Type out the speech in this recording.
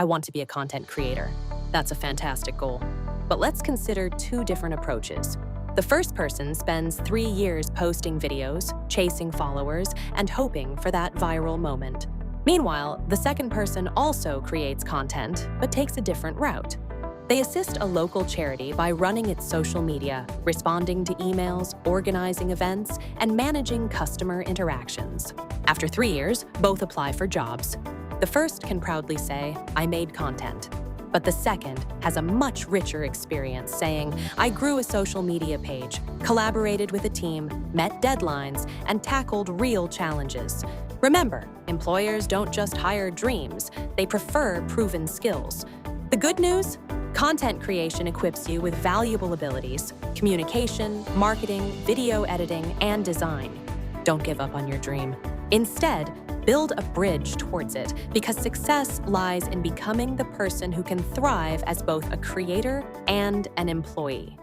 I want to be a content creator. That's a fantastic goal. But let's consider two different approaches. The first person spends 3 years posting videos, chasing followers, and hoping for that viral moment. Meanwhile, the second person also creates content, but takes a different route. They assist a local charity by running its social media, responding to emails, organizing events, and managing customer interactions. After 3 years, both apply for jobs. The first can proudly say, "I made content." But the second has a much richer experience saying, "I grew a social media page, collaborated with a team, met deadlines, and tackled real challenges." Remember, employers don't just hire dreams, they prefer proven skills. The good news? Content creation equips you with valuable abilities: communication, marketing, video editing, and design. Don't give up on your dream. Instead, build a bridge towards it, because success lies in becoming the person who can thrive as both a creator and an employee.